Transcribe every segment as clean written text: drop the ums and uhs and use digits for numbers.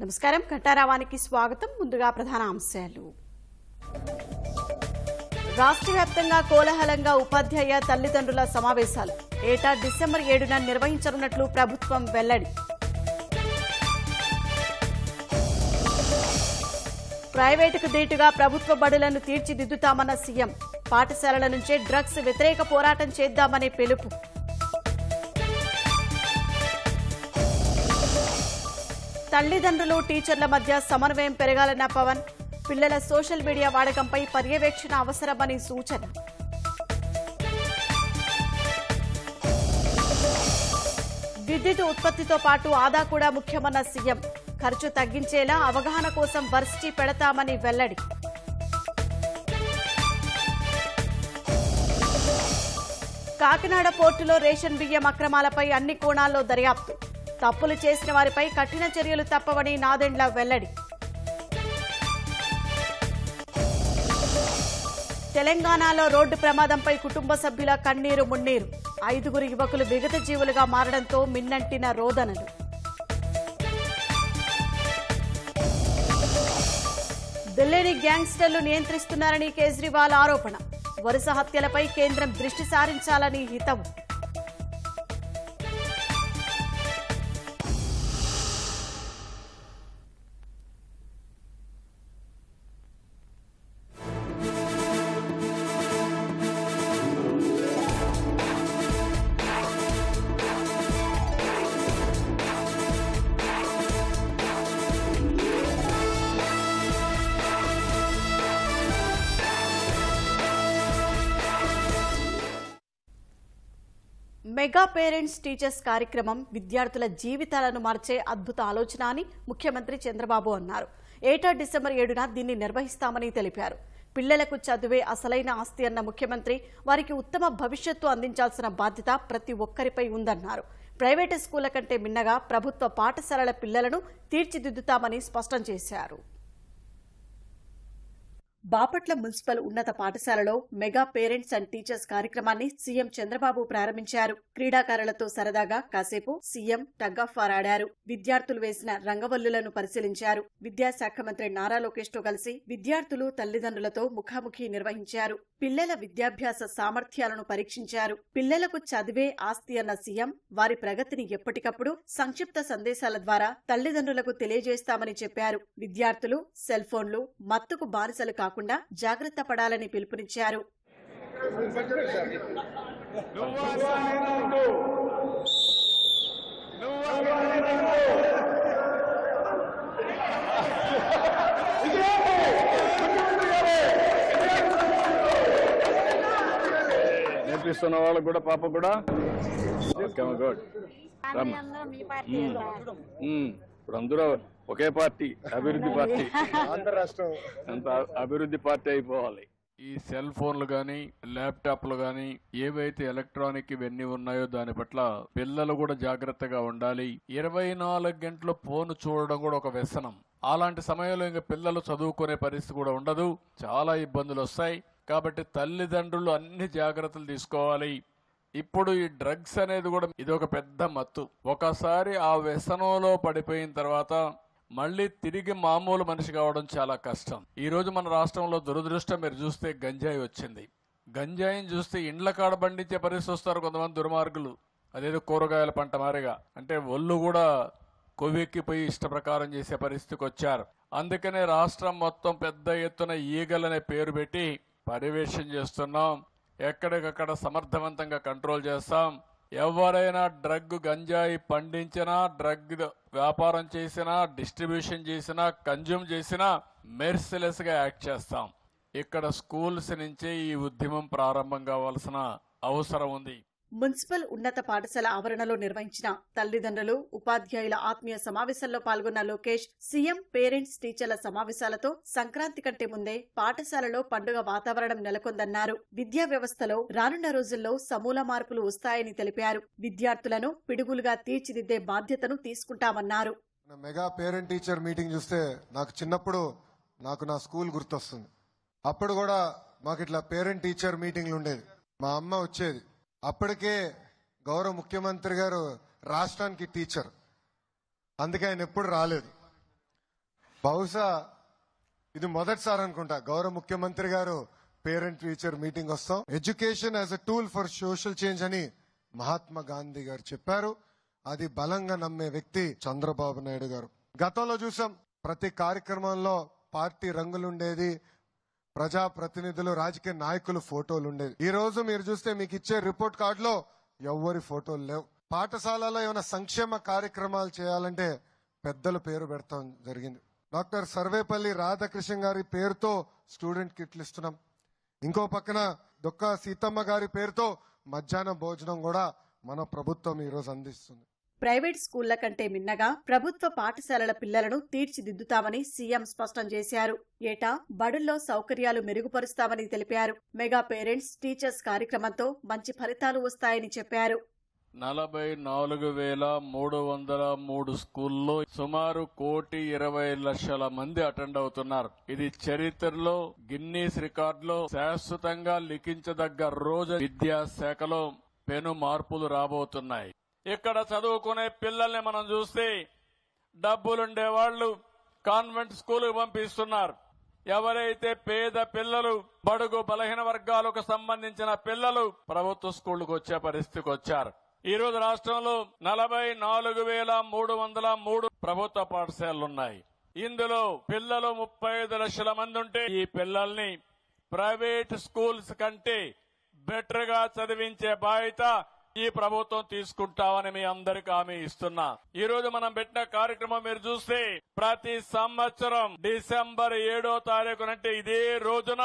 నమస్కారం కట్టారావానికి స్వాగతం. ముందుగా ప్రధాన అంశాలు. రాష్ట్ర వ్యాప్తంగా కోలాహలంగా ఉపాధ్యాయ తల్లిదండ్రుల సమావేశాలు ఏటా డిసెంబర్ 7న నిర్వహించనున్నట్లు ప్రభుత్వం వెల్లడి. ప్రైవేటుకు దీటుగా ప్రభుత్వ బడులను తీర్చిదిద్దుతామన్న సీఎం. పాఠశాలల నుంచే డ్రగ్స్ వ్యతిరేక పోరాటం చేద్దామనే పిలుపు. తల్లిదండ్రులు టీచర్ల మధ్య సమన్వయం పెరగాలన్న పవన్. పిల్లల సోషల్ మీడియా వాడకంపై పర్యవేక్షణ అవసరమని సూచన. విద్యుత్ ఉత్పత్తితో పాటు ఆదా కూడా ముఖ్యమన్న సీఎం. ఖర్చు తగ్గించేలా అవగాహన కోసం వర్సిటీ పెడతామని వెల్లడి. కాకినాడ పోర్టులో రేషన్ బియ్యం అక్రమాలపై అన్ని కోణాల్లో దర్యాప్తు. తప్పులు చేసిన వారిపై కఠిన చర్యలు తప్పవని నాదెండ్ల వెల్లడి. తెలంగాణలో రోడ్డు ప్రమాదంపై కుటుంబ సభ్యుల కన్నీరు మున్నీరు. 5 యువకులు విగత జీవులుగా మారడంతో మిన్నంటిన రోదనలు. ఢిల్లీని గ్యాంగ్స్టర్లు నియంత్రిస్తున్నారని కేజ్రీవాల్ ఆరోపణ. వరుస హత్యలపై కేంద్రం దృష్టి సారించాలని హితవు. మెగా పేరెంట్స్ టీచర్స్ కార్యక్రమం విద్యార్థుల జీవితాలను మార్చే అద్భుత ఆలోచన అని ముఖ్యమంత్రి చంద్రబాబు అన్నారు. ఏటా డిసెంబర్ 7న దీన్ని నిర్వహిస్తామని తెలిపారు. పిల్లలకు చదువే అసలైన ఆస్తి అన్న ముఖ్యమంత్రి వారికి ఉత్తమ భవిష్యత్తు అందించాల్సిన బాధ్యత ప్రతి ఒక్కరిపై ఉందన్నారు. ప్రైవేటు స్కూళ్ల కంటే మిన్నగా ప్రభుత్వ పాఠశాలల పిల్లలను తీర్చిదిద్దుతామని స్పష్టం చేశారు. బాపట్ల మున్సిపల్ ఉన్నత పాఠశాలలో మెగా పేరెంట్స్ అండ్ టీచర్స్ కార్యక్రమాన్ని సీఎం చంద్రబాబు ప్రారంభించారు. క్రీడాకారులతో సరదాగా కాసేపు సీఎం టగ్ ఆఫ్ వార్ ఆడారు. విద్యార్థులు వేసిన రంగవల్లులను పరిశీలించారు. విద్యాశాఖ మంత్రి నారా లోకేష్ తో కలిసి విద్యార్థులు తల్లిదండ్రులతో ముఖాముఖి నిర్వహించారు. పిల్లల విద్యాభ్యాస సామర్థ్యాలను పరీక్షించారు. పిల్లలకు చదివే ఆస్తి అన్న సీఎం వారి ప్రగతిని ఎప్పటికప్పుడు సంక్షిప్త సందేశాల ద్వారా తల్లిదండ్రులకు తెలియజేస్తామని చెప్పారు. విద్యార్థులు సెల్ ఫోన్లు మత్తుకు బానిసలు కాకుండా జాగ్రత్త పడాలని పిలుపునిచ్చారు. నేర్పిస్తున్న వాళ్ళకు కూడా పాప కూడా ఇప్పుడు అందరూ ఒకే పార్టీ, అభివృద్ధి పార్టీ, ఆంధ్ర రాష్ట్రం అంత అభివృద్ధి పార్టీ అయిపోవాలి. ఈ సెల్ ఫోన్లు గాని ల్యాప్టాప్లు గాని ఏవైతే ఎలక్ట్రానిక్ ఇవన్నీ ఉన్నాయో దాని పట్ల పిల్లలు కూడా జాగ్రత్తగా ఉండాలి. 24 గంటలు ఫోన్ చూడడం కూడా ఒక వ్యసనం. అలాంటి సమయంలో ఇంకా పిల్లలు చదువుకునే పరిస్థితి కూడా ఉండదు, చాలా ఇబ్బందులు వస్తాయి. కాబట్టి తల్లిదండ్రులు అన్ని జాగ్రత్తలు తీసుకోవాలి. ఇప్పుడు ఈ డ్రగ్స్ అనేది కూడా ఇది ఒక పెద్ద మత్తు. ఒకసారి ఆ వ్యసనంలో పడిపోయిన తర్వాత మళ్ళీ తిరిగి మామూలు మనిషి కావడం చాలా కష్టం. ఈ రోజు మన రాష్ట్రంలో దురదృష్టం మీరు చూస్తే గంజాయి వచ్చింది. గంజాయిని చూస్తే ఇండ్ల కాడ పండించే పరిస్థితి వస్తారు కొంతమంది దుర్మార్గులు. అదేదో కూరగాయల పంట మారిగా, అంటే ఒళ్ళు కూడా కొవ్వెక్కిపోయి ఇష్ట ప్రకారం చేసే పరిస్థితికి వచ్చారు. అందుకనే రాష్ట్రం మొత్తం పెద్ద ఎత్తున ఈగలనే పేరు పెట్టి పర్యవేక్షణ చేస్తున్నాం. ఎక్కడికక్కడ సమర్థవంతంగా కంట్రోల్ చేస్తాం. ఎవరైనా డ్రగ్ గంజాయి పండించినా, డ్రగ్ వ్యాపారం చేసినా, డిస్ట్రిబ్యూషన్ చేసినా, కన్జ్యూమ్ చేసినా మెర్సిలెస్ గా యాక్ట్ చేస్తాం. ఇక్కడ స్కూల్స్ నుంచే ఈ ఉద్యమం ప్రారంభం కావాల్సిన అవసరం ఉంది. మున్సిపల్ ఉన్నత పాఠశాల ఆవరణలో నిర్వహించిన తల్లిదండ్రులు ఉపాధ్యాయుల ఆత్మీయ సమావేశంలో పాల్గొన్న లోకేష్ సీఎం పేరెంట్స్ టీచర్ల సమావేశాలతో సంక్రాంతి కంటే ముందే పాఠశాలలో పండుగ వాతావరణం నెలకొందన్నారు. విద్యా వ్యవస్థలో రానున్న రోజుల్లో సమూల మార్పులు వస్తాయని తెలిపారు. విద్యార్థులను పిడుగులుగా తీర్చిదిద్దే బాధ్యతను తీసుకుంటామన్నారు. మెగా పేరెంట్ టీచర్ మీటింగ్ చూస్తే నాకు చిన్నప్పుడు నా స్కూల్ గుర్తొస్తుంది. అప్పుడు కూడా మాకు ఇట్లా పేరెంట్ టీచర్ మీటింగ్లు ఉండేది. మా అమ్మ వచ్చేది. అప్పటికే గౌరవ ముఖ్యమంత్రి గారు రాష్ట్రానికి టీచర్, అందుకే ఆయన ఎప్పుడు రాలేదు. బహుశా ఇది మొదటిసారి అనుకుంటా గౌరవ ముఖ్యమంత్రి గారు పేరెంట్ టీచర్ మీటింగ్ వస్తాం. Education as a tool for social change అని మహాత్మా గాంధీ గారు చెప్పారు. అది బలంగా నమ్మే వ్యక్తి చంద్రబాబు నాయుడు గారు. గతంలో చూసాం ప్రతి కార్యక్రమంలో పార్టీ రంగులుండేది, ప్రజాప్రతినిధులు రాజకీయ నాయకులు ఫోటోలు ఉండేది. ఈ రోజు మీరు చూస్తే మీకు ఇచ్చే రిపోర్ట్ కార్డులో ఎవ్వరి ఫోటోలు లేవు. పాఠశాలలో ఏమైనా సంక్షేమ కార్యక్రమాలు చేయాలంటే పెద్దల పేరు పెడతాం జరిగింది. డాక్టర్ సర్వేపల్లి రాధాకృష్ణ గారి పేరుతో స్టూడెంట్ కిట్లు ఇస్తున్నాం. ఇంకో పక్కన దొక్క సీతమ్మ గారి పేరుతో మధ్యాహ్న భోజనం కూడా మన ప్రభుత్వం ఈ రోజు అందిస్తుంది. ప్రైవేట్ స్కూళ్ల కంటే మిన్నగా ప్రభుత్వ పాఠశాలల పిల్లలను తీర్చిదిద్దుతామని సీఎం స్పష్టం చేశారు. ఏటా బడుల్లో సౌకర్యాలు మెరుగుపరుస్తామని తెలిపారు. మెగా పేరెంట్స్ టీచర్స్ కార్యక్రమంతో మంచి ఫలితాలు వస్తాయని చెప్పారు. 44,303 స్కూల్లో సుమారు 1,20,00,000 మంది అటెండ్ అవుతున్నారు. ఇది చరిత్రలో గిన్నీస్ రికార్డులో శాశ్వతంగా లిఖించదగ్గ రోజు. విద్యాశాఖలో పెను మార్పులు రాబోతున్నాయి. ఇక్కడ చదువుకునే పిల్లల్ని మనం చూస్తే డబ్బులుండే వాళ్ళు కాన్వెంట్ స్కూల్ పంపిస్తున్నారు. ఎవరైతే పేద పిల్లలు, బడుగు బలహీన వర్గాలకు సంబంధించిన పిల్లలు ప్రభుత్వ స్కూళ్లకు వచ్చే పరిస్థితికి వచ్చారు. ఈ రోజు రాష్ట్రంలో 44,303 ప్రభుత్వ పాఠశాలలున్నాయి. ఇందులో పిల్లలు 35 లక్షల మంది ఉంటే ఈ పిల్లల్ని ప్రైవేట్ స్కూల్స్ కంటే బెటర్ గా చదివించే బాధ్యత ఈ ప్రభుత్వం తీసుకుంటామని మీ అందరికీ హామీ ఇస్తున్నా. ఈ రోజు మనం పెట్టిన కార్యక్రమం మీరు చూస్తే ప్రతి సంవత్సరం డిసెంబర్ 7వ తారీఖునంటే ఇదే రోజున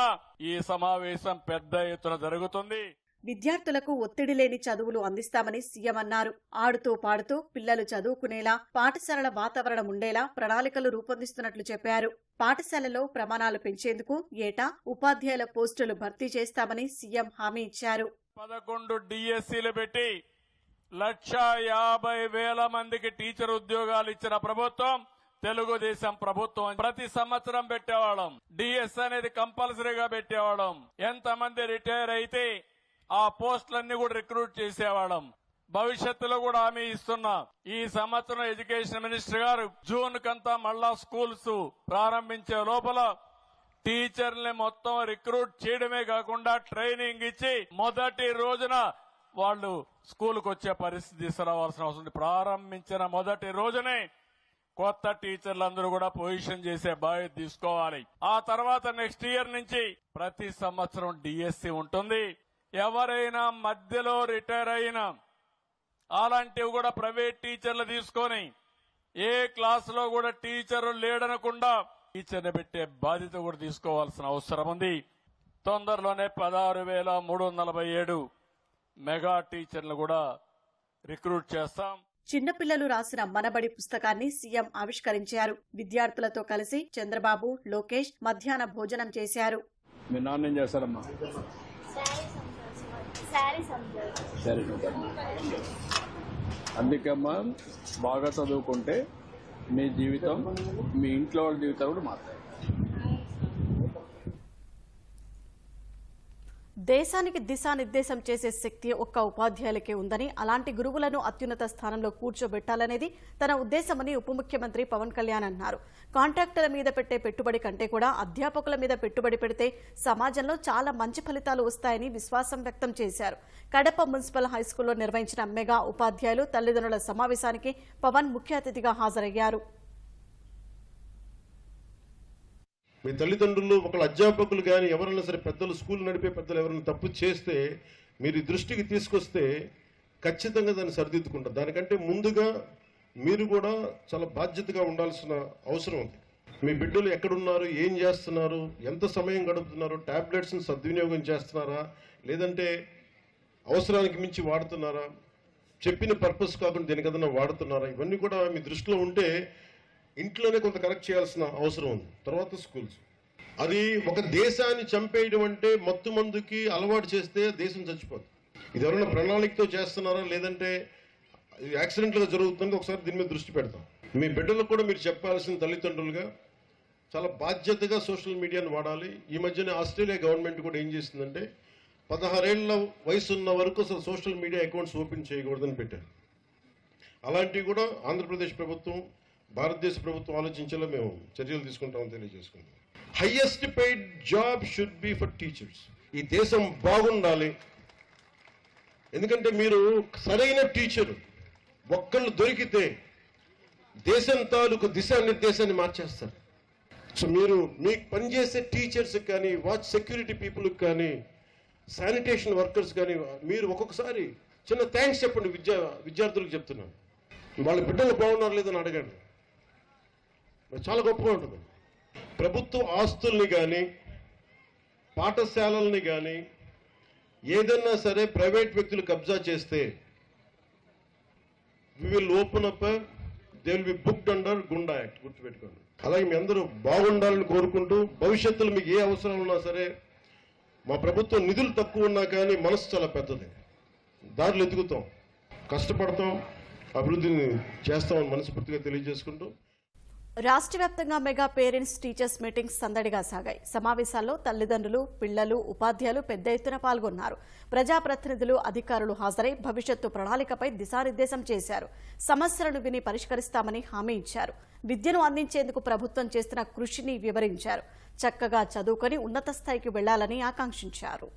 ఈ సమావేశం పెద్ద ఎత్తున జరుగుతుంది. విద్యార్థులకు ఒత్తిడి లేని చదువులు అందిస్తామని సీఎం అన్నారు. ఆడుతూ పాడుతూ పిల్లలు చదువుకునేలా పాఠశాలల వాతావరణం ఉండేలా ప్రణాళికలు రూపొందిస్తున్నట్లు చెప్పారు. పాఠశాలలో ప్రమాణాలు పెంచేందుకు ఏటా ఉపాధ్యాయుల పోస్టులు భర్తీ చేస్తామని సీఎం హామీ ఇచ్చారు. 11 డిఎస్సీలు పెట్టి 1,50,000 మందికి టీచర్ ఉద్యోగాలు ఇచ్చిన ప్రభుత్వం తెలుగుదేశం ప్రభుత్వం. ప్రతి సంవత్సరం పెట్టేవాళ్ళం. డిఎస్ అనేది కంపల్సరీగా పెట్టేవాళ్ళం. ఎంతమంది రిటైర్ అయితే ఆ పోస్టులన్నీ కూడా రిక్రూట్ చేసేవాళ్ళం. భవిష్యత్తులో కూడా హామీ ఇస్తున్నా. ఈ సంవత్సరం ఎడ్యుకేషన్ మినిస్టర్ గారు జూన్ కంతా మళ్ళా స్కూల్స్ ప్రారంభించే లోపల టీచర్ని మొత్తం రిక్రూట్ చేయడమే కాకుండా ట్రైనింగ్ ఇచ్చి మొదటి రోజున వాళ్ళు స్కూల్కి వచ్చే పరిస్థితి తీసుకురావాల్సిన అవసరం ఉంది. ప్రారంభించిన మొదటి రోజునే కొత్త టీచర్లందరూ కూడా పొజిషన్ చేసే బాధ్యత తీసుకోవాలి. ఆ తర్వాత నెక్స్ట్ ఇయర్ నుంచి ప్రతి సంవత్సరం డిఎస్సి ఉంటుంది. ఎవరైనా మధ్యలో రిటైర్ అయినా అలాంటివి కూడా ప్రైవేట్ టీచర్లు తీసుకొని ఏ క్లాసులో కూడా టీచర్ లేడనకుండా టీచర్ని పెట్టే బాధ్యత కూడా తీసుకోవాల్సిన అవసరం ఉంది. తొందరలోనే 16,347 మెగా టీచర్లు కూడా రిక్రూట్ చేస్తాం. చిన్నపిల్లలు రాసిన మనబడి పుస్తకాన్ని సీఎం ఆవిష్కరించారు. విద్యార్థులతో కలిసి చంద్రబాబు, లోకేష్ మధ్యాహ్న భోజనం చేశారు. మీ నాన్న ఏం చేస్తారమ్మా? అందుకమ్మా బాగా చదువుకుంటే మీ జీవితం, మీ ఇంట్లో వాళ్ళ జీవితం కూడా మారుతాయి. దేశానికి దిశానిర్దేశం చేసే శక్తి ఒక్క ఉపాధ్యాయులకే ఉందని, అలాంటి గురువులను అత్యున్నత స్థానంలో కూర్చోబెట్టాలనేది తన ఉద్దేశమని ఉప ముఖ్యమంత్రి పవన్ కళ్యాణ్ అన్నారు. కాంట్రాక్టుల మీద పెట్టే పెట్టుబడి కంటే కూడా అధ్యాపకుల మీద పెట్టుబడి పెడితే సమాజంలో చాలా మంచి ఫలితాలు వస్తాయని విశ్వాసం వ్యక్తం చేశారు. కడప మున్సిపల్ హైస్కూల్లో నిర్వహించిన మెగా ఉపాధ్యాయులు తల్లిదండ్రుల సమావేశానికి పవన్ ముఖ్య అతిథిగా హాజరయ్యారు. మీ తల్లిదండ్రులు, ఒకళ్ళ అధ్యాపకులు కానీ ఎవరైనా సరే పెద్దలు, స్కూల్ నడిపే పెద్దలు ఎవరైనా తప్పు చేస్తే మీరు దృష్టికి తీసుకొస్తే ఖచ్చితంగా దాన్ని సరిదిద్దుకుంటారు. దానికంటే ముందుగా మీరు కూడా చాలా బాధ్యతగా ఉండాల్సిన అవసరం ఉంది. మీ బిడ్డలు ఎక్కడున్నారు, ఏం చేస్తున్నారు, ఎంత సమయం గడుపుతున్నారు, టాబ్లెట్స్ని సద్వినియోగం చేస్తున్నారా, లేదంటే అవసరానికి మించి వాడుతున్నారా, చెప్పిన పర్పస్ కాకుండా దేనికదన్నా వాడుతున్నారా, ఇవన్నీ కూడా మీ దృష్టిలో ఉంటే ఇంట్లోనే కొంత కరెక్ట్ చేయాల్సిన అవసరం ఉంది. తర్వాత స్కూల్స్. అది ఒక దేశాన్ని చంపేయడం అంటే మత్తు మందుకి అలవాటు చేస్తే దేశం చచ్చిపోతుంది. ఇది ఎవరైనా ప్రణాళికతో చేస్తున్నారా లేదంటే యాక్సిడెంట్లుగా జరుగుతుందో ఒకసారి దీని మీద దృష్టి పెడతాం. మీ బిడ్డలకు కూడా మీరు చెప్పాల్సిన తల్లిదండ్రులుగా చాలా బాధ్యతగా సోషల్ మీడియాను వాడాలి. ఈ మధ్యనే ఆస్ట్రేలియా గవర్నమెంట్ కూడా ఏం చేసిందంటే 16 ఏళ్ల వయసు ఉన్న వరకు అసలు సోషల్ మీడియా అకౌంట్స్ ఓపెన్ చేయకూడదని పెట్టారు. అలాంటివి కూడా ఆంధ్రప్రదేశ్ ప్రభుత్వం భారతదేశ ప్రభుత్వం ఆలోచించేలా మేము చర్యలు తీసుకుంటామని తెలియజేసుకుంటాం. Highest paid job should be for teachers. ఈ దేశం బాగుండాలి. ఎందుకంటే మీరు సరైన టీచర్ ఒక్కళ్ళు దొరికితే దేశం తాలూకు దిశానిర్దేశాన్ని మార్చేస్తారు. సో మీరు మీకు పనిచేసే టీచర్స్కి కానీ, వాచ్ సెక్యూరిటీ పీపుల్కి కానీ, శానిటేషన్ వర్కర్స్ కానీ మీరు ఒక్కొక్కసారి చిన్న థ్యాంక్స్ చెప్పండి. విద్యార్థులకు చెప్తున్నాను, వాళ్ళ బిడ్డలు బాగున్నారు లేదని అడగండి. చాలా గొప్పగా ఉంటుంది. ప్రభుత్వ ఆస్తుల్ని కానీ, పాఠశాలల్ని కానీ ఏదన్నా సరే ప్రైవేట్ వ్యక్తులు కబ్జా చేస్తే we will open up, they will be booked under goonda act. గుర్తుపెట్టుకోండి. అలాగే మీ అందరూ బాగుండాలని కోరుకుంటూ, భవిష్యత్తులో మీకు ఏ అవసరం ఉన్నా సరే, మా ప్రభుత్వం నిధులు తక్కువ ఉన్నా కానీ మనసు చాలా పెద్దది. దారులు ఎదుగుతాం, కష్టపడతాం, అభివృద్ధిని చేస్తామని మనస్ఫూర్తిగా తెలియజేసుకుంటూ రాష్ట్ర వ్యాప్తంగా మెగా పేరెంట్స్ టీచర్స్ మీటింగ్స్ సందడిగా సాగాయి. సమావేశాల్లో తల్లిదండ్రులు, పిల్లలు, ఉపాధ్యాయులు పెద్ద ఎత్తున పాల్గొన్నారు. ప్రజాప్రతినిధులు, అధికారులు హాజరై భవిష్యత్తు ప్రణాళికపై దిశానిర్దేశం చేశారు. సమస్యలను విని పరిష్కరిస్తామని హామీ ఇచ్చారు. విద్యను అందించేందుకు ప్రభుత్వం చేస్తున్న కృషిని వివరించారు. చక్కగా చదువుకొని ఉన్నత స్థాయికి వెళ్లాలని ఆకాంక్షించారు.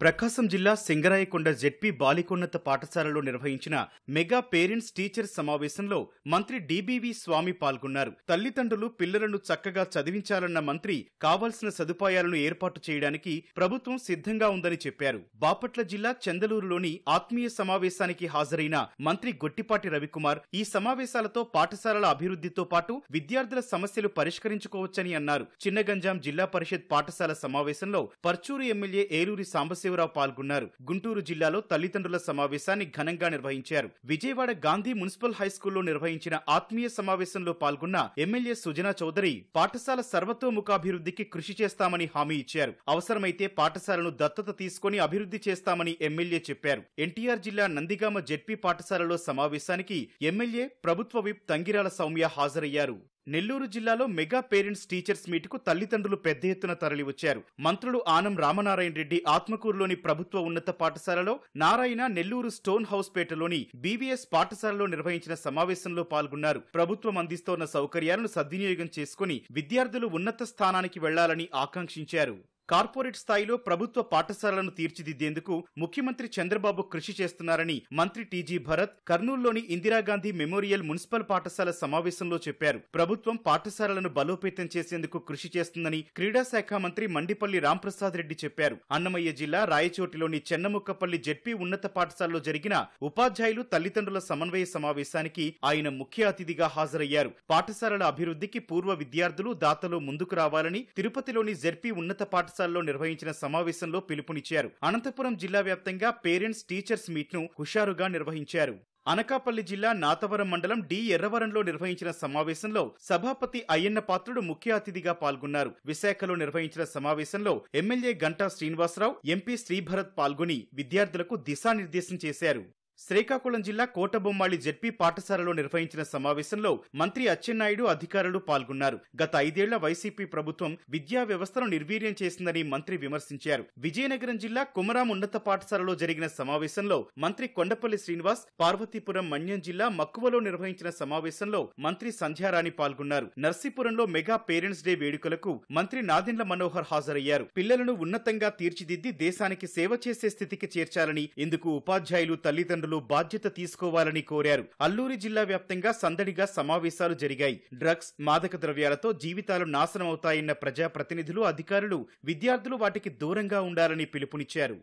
ప్రకాశం జిల్లా సింగరాయకొండ జెడ్పీ బాలికోన్నత పాఠశాలలో నిర్వహించిన మెగా పేరెంట్స్ టీచర్స్ సమావేశంలో మంత్రి డీబీవీ స్వామి పాల్గొన్నారు. తల్లిదండ్రులు పిల్లలను చక్కగా చదివించాలన్న మంత్రి కావాల్సిన సదుపాయాలను ఏర్పాటు చేయడానికి ప్రభుత్వం సిద్ధంగా ఉందని చెప్పారు. బాపట్ల జిల్లా చందలూరులోని ఆత్మీయ సమావేశానికి హాజరైన మంత్రి గొట్టిపాటి రవికుమార్ ఈ సమావేశాలతో పాఠశాలల అభివృద్ధితో పాటు విద్యార్థుల సమస్యలు పరిష్కరించుకోవచ్చని అన్నారు. చిన్నగంజాం జిల్లా పరిషత్ పాఠశాల సమావేశంలో పర్చూరు ఎమ్మెల్యే ఏలూరి సాంబశివరావు పాల్గొన్నారు. గుంటూరు జిల్లాలో తల్లిదండ్రుల సమావేశాన్ని ఘనంగా నిర్వహించారు. విజయవాడ గాంధీ మున్సిపల్ హైస్కూల్లో నిర్వహించిన ఆత్మీయ సమావేశంలో పాల్గొన్న ఎమ్మెల్యే సుజనా చౌదరి పాఠశాల సర్వతోముఖాభివృద్ధికి కృషి చేస్తామని హామీ ఇచ్చారు. అవసరమైతే పాఠశాలను దత్తత తీసుకుని అభివృద్ధి చేస్తామని ఎమ్మెల్యే చెప్పారు. ఎన్టీఆర్ జిల్లా నందిగామ జెడ్పీ పాఠశాలలో సమావేశానికి ఎమ్మెల్యే, ప్రభుత్వ విప్ తంగిరాల సౌమ్య హాజరయ్యారు. నెల్లూరు జిల్లాలో మెగా పేరెంట్స్ టీచర్స్ మీట్కు తల్లిదండ్రులు పెద్ద ఎత్తున తరలివచ్చారు. మంత్రులు ఆనం రామనారాయణ రెడ్డి ఆత్మకూరులోని ప్రభుత్వ ఉన్నత పాఠశాలలో, నారాయణ నెల్లూరు స్టోన్ హౌస్ పేటలోని బీవీఎస్ పాఠశాలలో నిర్వహించిన సమావేశంలో పాల్గొన్నారు. ప్రభుత్వం అందిస్తోన్న సౌకర్యాలను సద్వినియోగం చేసుకుని విద్యార్థులు ఉన్నత స్థానానికి వెళ్లాలని ఆకాంక్షించారు. కార్పొరేట్ స్థాయిలో ప్రభుత్వ పాఠశాలలను తీర్చిదిద్దేందుకు ముఖ్యమంత్రి చంద్రబాబు కృషి చేస్తున్నారని మంత్రి టీజీ భరత్ కర్నూలులోని ఇందిరాగాంధీ మెమోరియల్ మున్సిపల్ పాఠశాల సమావేశంలో చెప్పారు. ప్రభుత్వం పాఠశాలలను బలోపేతం చేసేందుకు కృషి చేస్తుందని క్రీడా శాఖ మంత్రి మండిపల్లి రాంప్రసాద్ రెడ్డి చెప్పారు. అన్నమయ్య జిల్లా రాయచోటిలోని చెన్నముక్కపల్లి జెడ్పీ ఉన్నత పాఠశాలలో జరిగిన ఉపాధ్యాయులు, తల్లిదండ్రుల సమన్వయ సమావేశానికి ఆయన ముఖ్య అతిథిగా హాజరయ్యారు. పాఠశాలల అభివృద్ధికి పూర్వ విద్యార్థులు, దాతలు ముందుకు రావాలని తిరుపతిలోని జెడ్పీ ఉన్నత పాఠశాలలో నిర్వహించిన సమావేశంలో పిలుపునిచ్చారు. అనంతపురం జిల్లా వ్యాప్తంగా పేరెంట్స్ టీచర్స్ మీట్ ను హుషారుగా నిర్వహించారు. అనకాపల్లి జిల్లా నాతవరం మండలం డి ఎర్రవరంలో నిర్వహించిన సమావేశంలో సభాపతి అయ్యన్న పాత్రుడు ముఖ్య అతిథిగా పాల్గొన్నారు. విశాఖలో నిర్వహించిన సమావేశంలో ఎమ్మెల్యే గంటా శ్రీనివాసరావు, ఎంపీ శ్రీభరత్ పాల్గొని విద్యార్థులకు దిశానిర్దేశం చేశారు. శ్రీకాకుళం జిల్లా కోటబొమ్మాళి జెడ్పీ పాఠశాలలో నిర్వహించిన సమావేశంలో మంత్రి అచ్చెన్నాయుడు, అధికారులు పాల్గొన్నారు. గత 5 ఏళ్ల వైసీపీ ప్రభుత్వం విద్యా వ్యవస్థను నిర్వీర్యం చేసిందని మంత్రి విమర్శించారు. విజయనగరం జిల్లా కుమరాం ఉన్నత పాఠశాలలో జరిగిన సమావేశంలో మంత్రి కొండపల్లి శ్రీనివాస్, పార్వతీపురం మన్యం జిల్లా మక్కువలో నిర్వహించిన సమావేశంలో మంత్రి సంధ్యారాణి పాల్గొన్నారు. నర్సీపురంలో మెగా పేరెంట్స్ డే వేడుకలకు మంత్రి నాదెండ్ల మనోహర్ హాజరయ్యారు. పిల్లలను ఉన్నతంగా తీర్చిదిద్ది దేశానికి సేవ చేసే స్థితికి చేర్చాలని, ఇందుకు ఉపాధ్యాయులు, తల్లిదండ్రులు బాధ్యత తీసుకోవాలని కోరారు. అల్లూరి జిల్లా వ్యాప్తంగా సందడిగా సమావేశాలు జరిగాయి. డ్రగ్స్, మాదక ద్రవ్యాలతో జీవితాలు నాశనమవుతాయన్న ప్రజాప్రతినిధులు, అధికారులు, విద్యార్థులు వాటికి దూరంగా ఉండాలని పిలుపునిచ్చారు.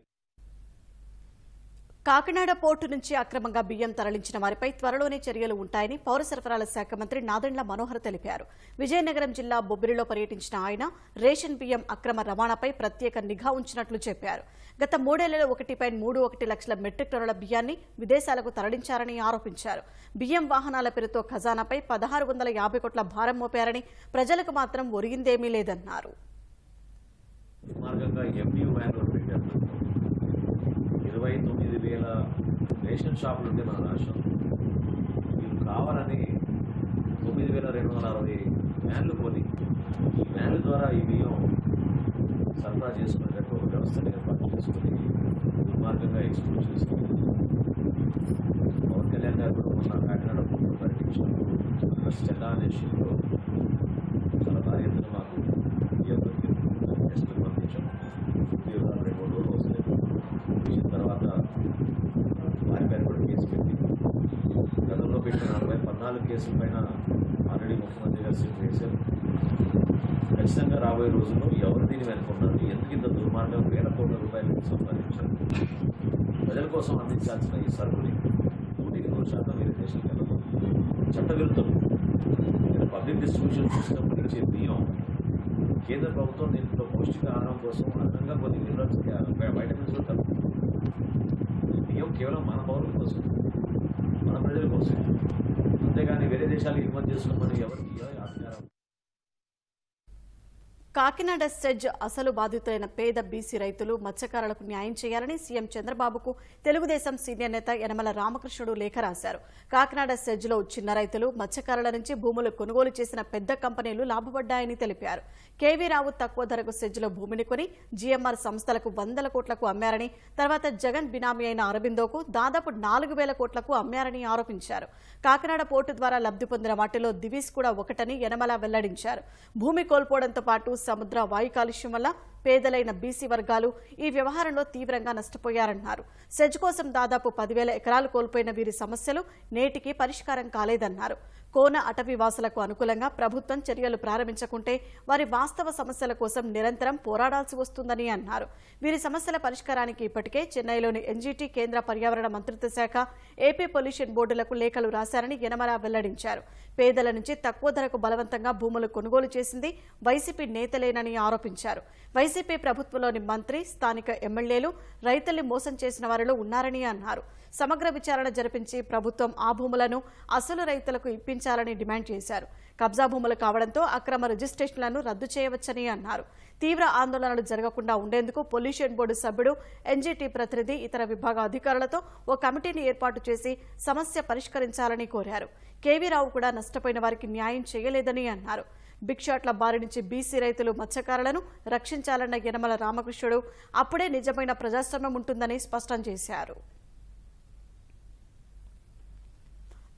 కాకినాడ పోర్టు నుంచి అక్రమంగా బియ్యం తరలించిన వారిపై త్వరలోనే చర్యలు ఉంటాయని పౌర సరఫరాల శాఖ మంత్రి నాదెండ్ల మనోహర్ తెలిపారు. విజయనగరం జిల్లా బొబ్బిలిలో పర్యటించిన ఆయన రేషన్ బియ్యం అక్రమ రవాణాపై ప్రత్యేక నిఘా ఉంచినట్లు చెప్పారు. గత 3 ఏళ్లలో 1.31 లక్షల మెట్రిక్ టన్నుల బియ్యాన్ని విదేశాలకు తరలించారని ఆరోపించారు. బియ్యం వాహనాల పేరుతో ఖజానాపై 1650 కోట్ల భారం మోపారని, ప్రజలకు మాత్రం ఒరిగిందేమీ లేదన్నారు. 29,000 రేషన్ షాపులు ఉంటే మన రాష్ట్రం మీరు కావాలని 9,260 వ్యాన్లు కొని ఈ వ్యాన్ల ద్వారా ఈ బియ్యం సరఫరా చేసుకునేటట్టు ఒక వ్యవస్థను ఏర్పాటు చేసుకుని దుర్మార్గంగా ఎక్స్పోర్ట్ చేసుకుని పవన్ కళ్యాణ్ గారు కూడా మొన్న కాకినాడ పర్యటన పంపించినప్పుడు స్టెల్లా అనే షిప్లో చాలా భారీ ఎత్తున మాకు బియ్యం దొరికింది. దాన్ని టెస్టులకు పంపించాం. 2-3 రోజులు వస్తుంది. పంపించిన తర్వాత వారి పైన కూడా కేసు పెట్టి గతంలో పెట్టిన 14 కేసుల పైన ఆల్రెడీ ముఖ్యమంత్రి గారు సిట్ వేశారు. ఖచ్చితంగా రాబోయే రోజుల్లో ఎవరు దీన్ని వెనుకున్నారు, ఎందుకు ఇంత దుర్మార్గం వేల కోట్ల రూపాయలు సంపాదించారు, ప్రజల కోసం అందించాల్సిన ఈ సరుకుని 100% వేరే దేశాలకు వెళ్ళదు, చట్టవిరుద్ధం. పబ్లిక్ డిస్ట్రిబ్యూషన్ సిస్టమ్ ఇచ్చే బియ్యం కేంద్ర ప్రభుత్వం దీంట్లో పౌష్టికాహారం కోసం అదనంగా కొన్ని మినరల్స్ వైటమిన్స్ కూడా కలుపుతుంది. బియ్యం కేవలం మన పౌరుల కోసం, మన ప్రజల కోసం, అంతేగాని వేరే దేశాలకు ఎగుమతి చేసుకోమని ఎవరికి అధికారం. కాకినాడ సెజ్ అసలు బాధితులైన పేద బీసీ రైతులు మత్స్యకారులకు న్యాయం చేయాలని సీఎం చంద్రబాబుకు తెలుగుదేశం సీనియర్ నేత యనమల రామకృష్ణుడు లేఖ రాశారు. కాకినాడ సెజ్లో చిన్న రైతులు మత్స్యకారుల నుంచి భూములు కొనుగోలు చేసిన పెద్ద కంపెనీలు లాభపడ్డాయని తెలిపారు. కేవీ రావు తక్కువ ధరకు సెజ్లో భూమిని కొని జీఎంఆర్ సంస్థలకు 100 కోట్లకు అమ్మారని, తర్వాత జగన్ బినామీ అయిన అరబిందోకు దాదాపు 4,000 కోట్లకు అమ్మారని ఆరోపించారు. కాకినాడ పోర్టు ద్వారా లబ్ధి పొందిన వాటిలో దివీస్ కూడా ఒకటని యనమల వెల్లడించారు. భూమి కోల్పోవడంతో పాటు సముద్ర వాయు కాలుష్యం వల్ల పేదలైన బీసీ వర్గాలు ఈ వ్యవహారంలో తీవ్రంగా నష్టపోయారన్నారు. సెజ్ కోసం దాదాపు 10,000 ఎకరాలు కోల్పోయిన వీరి సమస్యలు నేటికి పరిష్కారం కాలేదన్నారు. కోన అటవీ వాసులకు అనుకూలంగా ప్రభుత్వం చర్యలు ప్రారంభించకుంటే వారి వాస్తవ సమస్యల కోసం నిరంతరం పోరాడాల్సి వస్తుందని అన్నారు. వీరి సమస్యల పరిష్కారానికి ఇప్పటికే చెన్నైలోని ఎన్జీటీ కేంద్ర పర్యావరణ మంత్రిత్వ శాఖ, ఏపీ పొల్యూషన్ బోర్డులకు లేఖలు రాశారని యనమల వెల్లడించారు. పేదల నుంచి తక్కువ ధరకు బలవంతంగా భూములు కొనుగోలు చేసింది వైసీపీ నేతలేనని ఆరోపించారు. వైసీపీ ప్రభుత్వంలోని మంత్రి, స్థానిక ఎమ్మెల్యేలు రైతుల్ని మోసం చేసిన వారిలో ఉన్నారని అన్నారు. సమగ్ర విచారణ జరిపించి ప్రభుత్వం ఆ భూములను అసలు రైతులకు ఇప్పించాలని డిమాండ్ చేశారు. కబ్జా భూములు కావడంతో అక్రమ రిజిస్ట్రేషన్లను రద్దు చేయవచ్చని అన్నారు. తీవ్ర ఆందోళనలు జరగకుండా ఉండేందుకు పొల్యూషన్ బోర్డు సభ్యుడు, ఎన్జీటీ ప్రతినిధి, ఇతర విభాగ అధికారులతో ఓ కమిటీని ఏర్పాటు చేసి సమస్య పరిష్కరించాలని కోరారు. కేవీ రావు కూడా నష్టపోయిన వారికి న్యాయం చేయలేదని అన్నారు. భిక్షాట్ల బారి నుంచి బీసీ రైతులు, మత్స్యకారులను రక్షించాలన్న యనమల రామకృష్ణుడు అప్పుడే నిజమైన ప్రజాస్వామ్యం ఉంటుందని స్పష్టం చేశారు.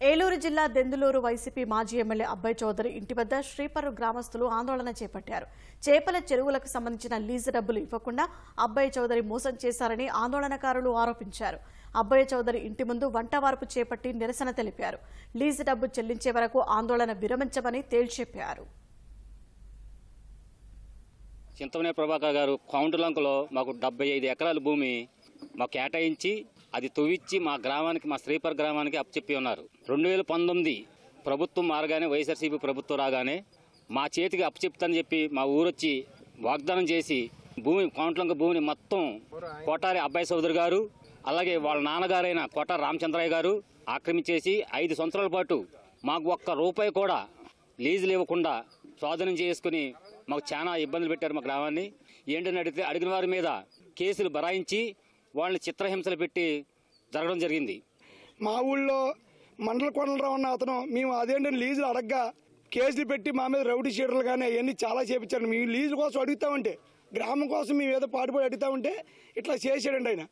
ఏలూరు జిల్లా దెందులూరు వైసీపీ మాజీ ఎమ్మెల్యే అబ్బాయి చౌదరి ఇంటి వద్ద శ్రీపర్రు గ్రామస్తులు ఆందోళన చేపట్టారు. చేపల చెరువులకు సంబంధించిన లీజు డబ్బులు ఇవ్వకుండా అబ్బాయి చౌదరి మోసం చేశారని ఆందోళనకారులు ఆరోపించారు. అబ్బాయి చౌదరి ఇంటి ముందు వంటవార్పు చేపట్టి నిరసన తెలిపారు. లీజు డబ్బు చెల్లించే వరకు ఆందోళన విరమించమని తేల్చెప్పారు. చింతమనే ప్రభాకర్ గారు కౌంటర్లంకలో మాకు 75 ఎకరాల భూమి మాకు కేటాయించి అది తవ్విచ్చి మా గ్రామానికి, మా శ్రీపర్ గ్రామానికి అప్పచెప్పి ఉన్నారు. 2019 ప్రభుత్వం మారగానే, వైఎస్ఆర్సీపీ ప్రభుత్వం రాగానే మా చేతికి అప్పచెప్తానని చెప్పి మా ఊరొచ్చి వాగ్దానం చేసి భూమి, కౌంటర్లంక భూమిని మొత్తం కోటారి అబ్బాయి చౌదరి గారు, అలాగే వాళ్ళ నాన్నగారైన కోటారి రామచంద్రయ్య గారు ఆక్రమించేసి 5 సంవత్సరాల పాటు మాకు ఒక్క రూపాయి కూడా లీజులు ఇవ్వకుండా స్వాధీనం చేసుకుని మాకు చాలా ఇబ్బందులు పెట్టారు మా గ్రామాన్ని. ఏంటని అడిగిన వారి మీద కేసులు బరాయించి వాళ్ళని చిత్రహింసలు పెట్టి జరగడం జరిగింది. మా ఊళ్ళో మండల కొండలరావు అన్న అతను మేము అదేంటని లీజులు అడగ్గా కేసులు పెట్టి మా మీద రౌడీ షీటర్లు కానీ అవన్నీ చాలా చేపించారు. మేము లీజుల కోసం అడుగుతామంటే, గ్రామం కోసం మేము ఏదో పాటుపడి అడుగుతామంటే ఇట్లా చేసాడండి ఆయన.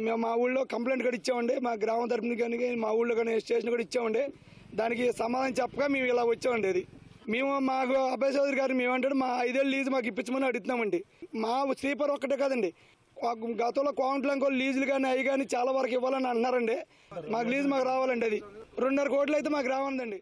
మేము మా ఊళ్ళో కంప్లైంట్ కూడా ఇచ్చామండి, మా గ్రామం తరపున కానీ మా ఊళ్ళో కానీ స్టేషన్ కూడా ఇచ్చామండి. దానికి సమాధానం చెప్పగా మేము ఇలా వచ్చామండి. అది మేము మాకు అబ్బాయి చౌదరి గారు మేమంటాడు మా 5 ఏళ్ళు లీజు మాకు ఇప్పించమని అడుగుతున్నామండి. మా శ్రీపర్ ఒక్కటే కాదండి, గతంలో కౌంట్లంకో లీజులు కానీ అవి కానీ చాలా వరకు ఇవ్వాలని అంటున్నారండి. మాకు లీజు మాకు రావాలండి. అది 2.5 కోట్లు అయితే మాకు రావాలండి.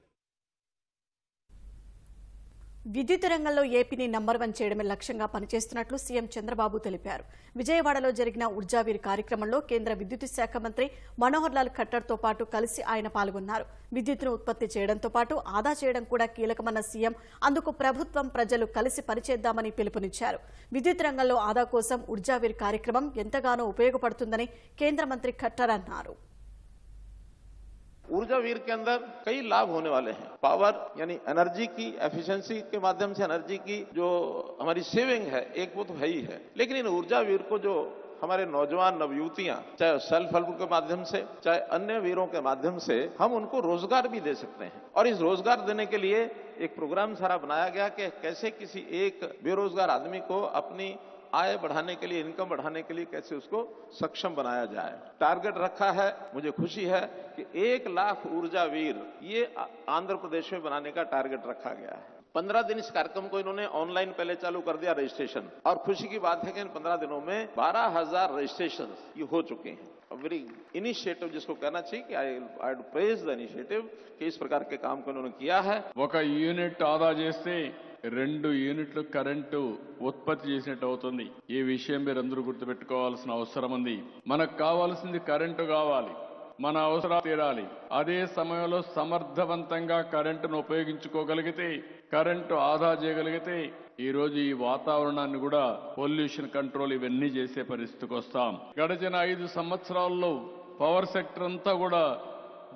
విద్యుత్ రంగంలో ఏపీని నంబర్ 1 చేయడమే లక్ష్యంగా పనిచేస్తున్నట్లు సీఎం చంద్రబాబు తెలిపారు. విజయవాడలో జరిగిన ఉర్జావీర్ కార్యక్రమంలో కేంద్ర విద్యుత్ శాఖ మంత్రి మనోహర్ లాల్ ఖట్టర్తో పాటు కలిసి ఆయన పాల్గొన్నారు. విద్యుత్తును ఉత్పత్తి చేయడంతో పాటు ఆదా చేయడం కూడా కీలకమన్న సీఎం అందుకు ప్రభుత్వం, ప్రజలు కలిసి పనిచేద్దామని పిలుపునిచ్చారు. విద్యుత్ రంగంలో ఆదా కోసం ఉర్జావీర్ కార్యక్రమం ఎంతగానో ఉపయోగపడుతుందని కేంద్ర మంత్రి ఖట్టర్ అన్నారు. ऊर्जा वीर के अंदर कई लाभ होने वाले हैं. पावर यानी एनर्जी की एफिशिएंसी के माध्यम से एनर्जी की जो हमारी सेविंग है एक वो तो है ही है, लेकिन इन ऊर्जा वीर को जो हमारे नौजवान नवयुवतियां चाहे सेल्फ हेल्प के माध्यम से चाहे अन्य वीरों के माध्यम से हम उनको रोजगार भी दे सकते हैं. और इस रोजगार देने के लिए एक प्रोग्राम सारा बनाया गया कि कैसे किसी एक बेरोजगार आदमी को अपनी आय बढ़ाने के लिए, इनकम बढ़ाने के लिए कैसे उसको सक्षम बनाया जाए। टारगेट रखा है, मुझे खुशी है कि 1 लाख ऊर्जा वीर ये आंध्र प्रदेश में बनाने का टारगेट रखा गया है। 15 दिन इस कार्यक्रम को इन्होंने ऑनलाइन पहले चालू कर दिया रजिस्ट्रेशन, और खुशी की बात है कि इन 15 दिनों में 12,000 रजिस्ट्रेशन ये हो चुके हैं। वेरी इनिशिएटिव जिसको कहना चाहिए कि आई प्रेज द इनिशिएटिव कि इस प्रकार के काम को उन्होंने किया है। ఒక యూనిట్ ఆదా చేస్తే 2 యూనిట్లు కరెంటు ఉత్పత్తి చేసినట్టు అవుతుంది. ఈ విషయం మీరందరూ గుర్తుపెట్టుకోవాల్సిన అవసరం ఉంది. మనకు కావాల్సింది కరెంటు కావాలి, మన అవసరాలు తీరాలి. అదే సమయంలో సమర్థవంతంగా కరెంటును ఉపయోగించుకోగలిగితే, కరెంటు ఆదా చేయగలిగితే ఈ రోజు ఈ వాతావరణాన్ని కూడా పొల్యూషన్ కంట్రోల్ ఇవన్నీ చేసే పరిస్థితికి వస్తాం. గడిచిన 5 సంవత్సరాల్లో పవర్ సెక్టర్ అంతా కూడా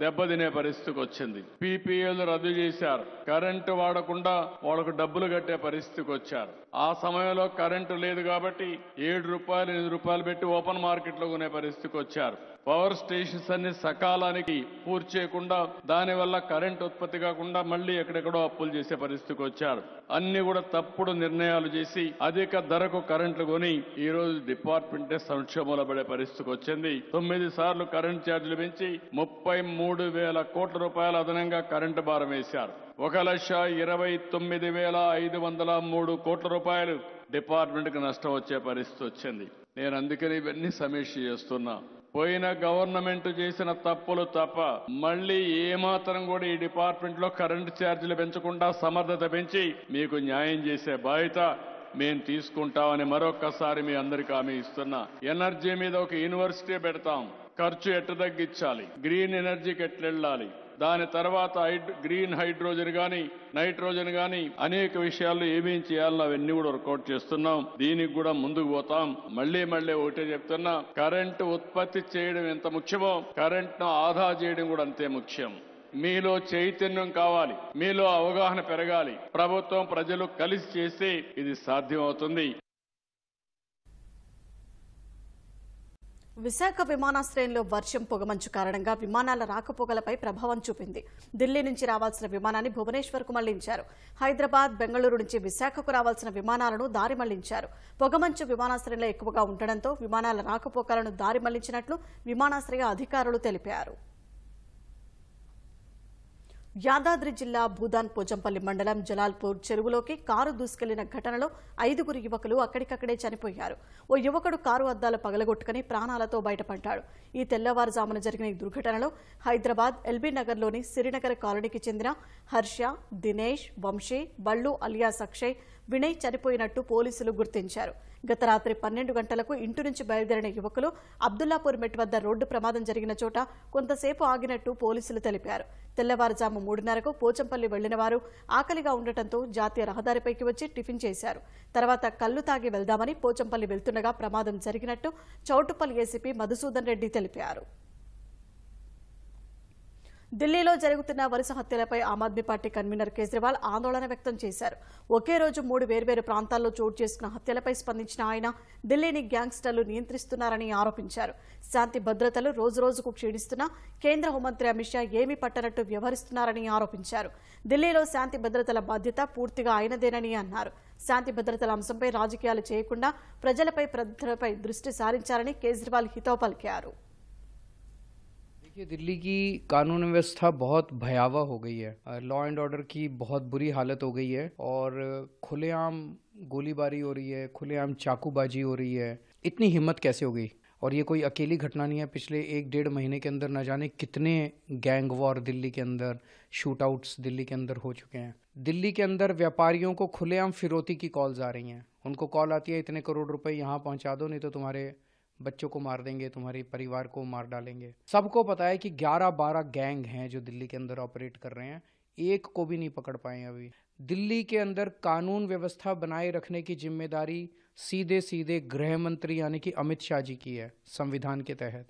దెబ్బతినే పరిస్థితికి వచ్చింది. పీపీఏలు రద్దు చేశారు, కరెంటు వాడకుండా వాళ్ళకు డబ్బులు కట్టే పరిస్థితికి వచ్చారు. ఆ సమయంలో కరెంటు లేదు కాబట్టి 7 రూపాయలు 8 రూపాయలు పెట్టి ఓపెన్ మార్కెట్ లో కొనే పరిస్థితికి వచ్చారు. పవర్ స్టేషన్స్ అన్ని సకాలానికి పూర్తి చేయకుండా దానివల్ల కరెంట్ ఉత్పత్తి కాకుండా మళ్లీ ఎక్కడెక్కడో అప్పులు చేసే పరిస్థితికి వచ్చారు. అన్ని కూడా తప్పుడు నిర్ణయాలు చేసి అధిక ధరకు కరెంట్లు కొని ఈ రోజు డిపార్ట్మెంటే సంక్షోభంలో పడే పరిస్థితికి వచ్చింది. 9 సార్లు కరెంట్ ఛార్జీలు పెంచి 33,000 కోట్ల రూపాయలు అదనంగా కరెంటు భారం వేశారు. 1,29,503 కోట్ల రూపాయలు డిపార్ట్మెంట్ కి నష్టం వచ్చే పరిస్థితి వచ్చింది. నేను అందుకని ఇవన్నీ సమీక్ష చేస్తున్నా. పోయిన గవర్నమెంట్ చేసిన తప్పులు తప్ప మళ్లీ ఏమాత్రం కూడా ఈ డిపార్ట్మెంట్ లో కరెంటు ఛార్జీలు పెంచకుండా సమర్థత పెంచి మీకు న్యాయం చేసే బాధ్యత మేము తీసుకుంటామని మరొక్కసారి మీ అందరికీ హామీ ఇస్తున్నా. ఎనర్జీ మీద ఒక యూనివర్సిటీ పెడతాం. ఖర్చు ఎట్టు తగ్గించాలి, గ్రీన్ ఎనర్జీకి ఎట్లా వెళ్ళాలి, దాని తర్వాత గ్రీన్ హైడ్రోజన్ గాని నైట్రోజన్ గాని అనేక విషయాల్లో ఏమేం చేయాలో అవన్నీ కూడా వర్కౌట్ చేస్తున్నాం. దీనికి కూడా ముందుకు పోతాం. మళ్లీ ఒకటే చెప్తున్నా, కరెంటు ఉత్పత్తి చేయడం ఎంత ముఖ్యమో కరెంటును ఆదా చేయడం కూడా అంతే ముఖ్యం. మీలో చైతన్యం కావాలి, మీలో అవగాహన పెరగాలి. ప్రభుత్వం ప్రజలు కలిసి చేస్తే ఇది సాధ్యమవుతుంది. విశాఖ విమానాశ్రయంలో వర్షం పొగమంచు కారణంగా విమానాల రాకపోకలపై ప్రభావం చూపింది. ఢిల్లీ నుంచి రావాల్సిన విమానాన్ని భువనేశ్వర్కు మళ్లించారు. హైదరాబాద్, బెంగళూరు నుంచి విశాఖకు రావాల్సిన విమానాలను దారి మళ్లించారు. పొగమంచు విమానాశ్రయంలో ఎక్కువగా ఉండడంతో విమానాల రాకపోకలను దారి మళ్లించినట్లు విమానాశ్రయ అధికారులు తెలిపారు. యాదాద్రి జిల్లా భూదాన్ పోచంపల్లి మండలం జలాల్పూర్ చెరువులోకి కారు దూసుకెళ్లిన ఘటనలో 5 యువకులు అక్కడికక్కడే చనిపోయారు. ఓ యువకుడు కారు అద్దాలు పగలగొట్టుకుని ప్రాణాలతో బయటపడ్డాడు. ఈ తెల్లవారుజామున జరిగిన ఈ దుర్ఘటనలో హైదరాబాద్ ఎల్బీ నగర్లోని సిరినగర్ కాలనీకి చెందిన హర్ష, దినేష్, వంశీ, బళ్ళు అలియాస్ అక్షయ్, వినయ్ చనిపోయినట్టు పోలీసులు గుర్తించారు. గత రాత్రి 12 గంటలకు ఇంటి నుంచి బయలుదేరిన యువకులు అబ్దుల్లాపూర్ మెట్ వద్ద రోడ్డు ప్రమాదం జరిగిన చోట కొంతసేపు ఆగినట్టు పోలీసులు తెలిపారు. తెల్లవారుజాము 3:30కు పోచంపల్లి వెళ్లిన వారు ఆకలిగా ఉండటంతో జాతీయ రహదారిపైకి వచ్చి టిఫిన్ చేశారు. తర్వాత కళ్లు తాగి వెళ్దామని పోచంపల్లి వెళ్తుండగా ప్రమాదం జరిగినట్టు చౌటుప్పల్ ఏసీపీ మధుసూదన్ రెడ్డి తెలిపారు. ఢిల్లీలో జరుగుతున్న వరుస హత్యలపై ఆమ్ ఆద్మీ పార్టీ కన్వీనర్ కేజ్రీవాల్ ఆందోళన వ్యక్తం చేశారు. ఒకే రోజు 3 వేర్వేరు ప్రాంతాల్లో చోటు చేసుకున్న హత్యలపై స్పందించిన ఆయన ఢిల్లీని గ్యాంగ్స్టర్లు నియంత్రిస్తున్నారని ఆరోపించారు. శాంతి భద్రతలు రోజురోజుకు క్షీణిస్తున్నా కేంద్ర హోంమంత్రి అమిత్ షా ఏమీ పట్టనట్టు వ్యవహరిస్తున్నారని ఆరోపించారు. ఢిల్లీలో శాంతి భద్రతల బాధ్యత పూర్తిగా ఆయనదేనని అన్నారు. శాంతి భద్రతల అంశంపై రాజకీయాలు చేయకుండా ప్రజలపై దృష్టి సారించాలని కేజ్రీవాల్ హితవు పలికారు. देखिए, दिल्ली की कानून व्यवस्था बहुत भयावह हो गई है. लॉ एंड ऑर्डर की बहुत बुरी हालत हो गई है और खुलेआम गोलीबारी हो रही है, खुलेआम चाकूबाजी हो रही है. इतनी हिम्मत कैसे हो गई? और ये कोई अकेली घटना नहीं है. पिछले 1-1.5 महीने के अंदर न जाने कितने गैंग वॉर दिल्ली के अंदर, शूट आउट्स दिल्ली के अंदर हो चुके हैं. दिल्ली के अंदर व्यापारियों को खुलेआम फिरौती की कॉल्स आ रही हैं. उनको कॉल आती है, इतने करोड़ रुपए यहाँ पहुँचा दो, नहीं तो तुम्हारे बच्चों को मार देंगे, तुम्हारे परिवार को मार डालेंगे. सबको पता है कि 11-12 गैंग हैं जो दिल्ली के अंदर ऑपरेट कर रहे हैं. एक को भी नहीं पकड़ पाए अभी. दिल्ली के अंदर कानून व्यवस्था बनाए रखने की जिम्मेदारी सीधे सीधे गृह मंत्री यानी कि अमित शाह जी की है. संविधान के तहत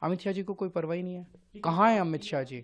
अमित शाह जी को कोई परवाह नहीं है. कहाँ है अमित शाह जी?